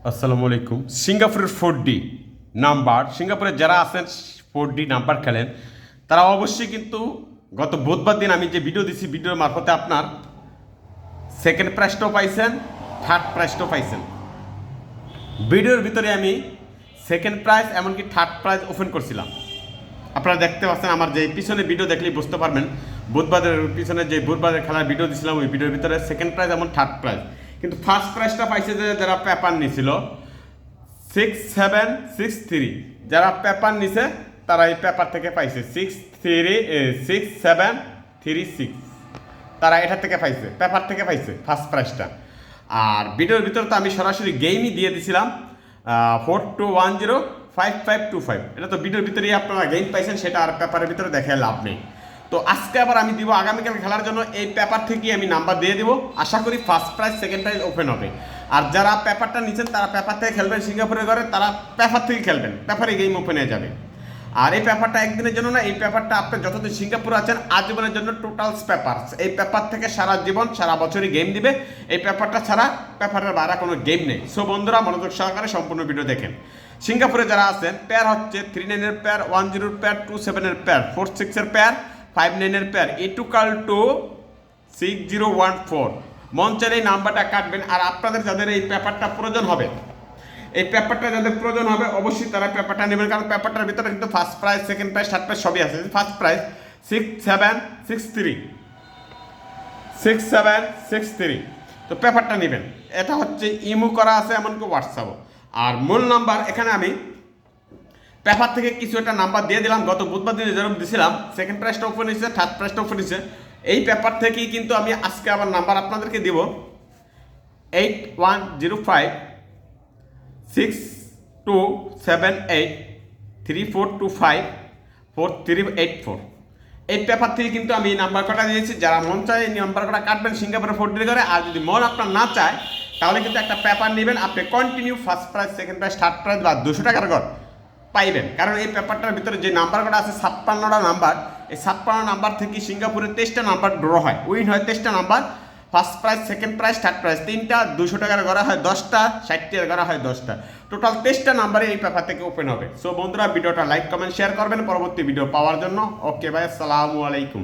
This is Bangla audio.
আসসালামু আলাইকুম। সিঙ্গাপুরের 4D নাম্বার, সিঙ্গাপুরে যারা আছেন 4D নাম্বার খেলেন তারা অবশ্যই কিন্তু গত বুধবার দিন আমি যে ভিডিও দিছি, ভিডিওর মারফতে আপনার সেকেন্ড প্রাইজটাও পাইছেন, থার্ড প্রাইজটাও পাইছেন। ভিডিওর ভিতরে আমি সেকেন্ড প্রাইজ এমনকি থার্ড প্রাইজ ওপেন করছিলাম। আপনারা দেখতে পাচ্ছেন, আমার যে পিছনে ভিডিও দেখলেই বুঝতে পারবেন, বুধবারের পিছনে যে বুধবারের খেলার ভিডিও দিয়েছিলাম ওই ভিডিওর ভিতরে সেকেন্ড প্রাইজ এমন থার্ড প্রাইজ। কিন্তু ফার্স্ট প্রাইজটা পাইছে যে যারা পেপার নিছিল 6763, যারা পেপার নিছে তারা এই পেপার থেকে পাইছে 6736, তারা এটা থেকে পাইছে, পেপার থেকে পাইছে ফার্স্ট প্রাইজটা। আর ভিডিওর ভিতরে তো আমি সরাসরি গেমই দিয়ে দিছিলাম 42105525। এটা তো ভিডিওর ভিতরেই আপনারা গেম পাইছেন, সেটা আর পেপারের ভিতরে দেখে লাভ নেই। তো আজকে আবার আমি দিব আগামীকাল খেলার জন্য এই পেপার থেকেই আমি নাম্বার দিয়ে দেবো। আশা করি first prize second prize open হবে। আর যারা পেপারটা নিচ্ছেন তারা পেপার থেকে খেলবেন, সিঙ্গাপুরের ঘরে তারা পেপার থেকে খেলবেন, পেপারে গেম ওপেন হয়ে যাবে। আর এই পেপারটা একদিনের জন্য না, এই পেপারটা আপনি যতদিন সিঙ্গাপুরে আছেন আজীবনের জন্য টোটালস পেপার। এই পেপার থেকে সারা জীবন সারা বছরই গেম দিবে। এই পেপারটা ছাড়া পেপারের বাইরে কোনো গেম নেই। সো বন্ধুরা মনোযোগ সহকারে সম্পূর্ণ ভিডিও দেখেন। সিঙ্গাপুরে যারা আছেন পেয়ার হচ্ছে 39-এর পেয়ার, 10-এর পেয়ার, 27-এর পেয়ার, 46-এর পেয়ার, 59-এর পেয়ার, ইটুকাল টু 6014। মন চাইলে এই নাম্বারটা কাটবেন। আর আপনাদের যাদের এই পেপারটা প্রয়োজন হবে, এই পেপারটা যাদের প্রয়োজন হবে অবশ্যই তারা পেপারটা নেবেন, কারণ পেপারটার ভিতরে কিন্তু first prize, second prize, third prize সবই আছে। ফার্স্ট প্রাইজ 6763, তো পেপারটা নেবেন। এটা হচ্ছে ইমো করা আছে, এমনকি হোয়াটসঅ্যাপও। আর মূল নাম্বার এখানে আমি পেপার থেকে কিছু একটা নাম্বার দিয়ে দিলাম। গত বুধবার দিনে যেরকম দিয়েছিলাম সেকেন্ড প্রাইজটা ওপেন হয়েছে, থার্ড প্রাইজটা ওপেন হয়েছে। এই পেপার থেকেই কিন্তু আমি আজকে আবার নাম্বার আপনাদেরকে দিব 8105627834254384। এই পেপার থেকে কিন্তু আমি নাম্বার কটা দিয়েছি। যারা মন চায় এই নাম্বার কটা কাটবেন সিঙ্গাপুরে 4D করে। আর যদি মন আপনার না চায় তাহলে কিন্তু একটা পেপার নেবেন, আপনি continue first prize, second prize, third prize বা 200 টাকার ঘর পাইবেন। কারণ এই পেপারটার ভিতরে যে নাম্বার কটা আছে 56টা নাম্বার, এই 56 নাম্বার থেকে সিঙ্গাপুরে 23টা নাম্বার ড্র হয়, উইন হয় 23টা number. First prize, second prize, third prize তিনটা, 200 টাকার করা হয় 10টা, 60 টাকার করা হয় 10টা, টোটাল 23টা নাম্বারে এই পেপার থেকে ওপেন হবে। সো বন্ধুরা ভিডিওটা লাইক কমেন্ট শেয়ার করবেন পরবর্তী ভিডিও পাওয়ার জন্য। ওকে ভাই, আসসালামু আলাইকুম।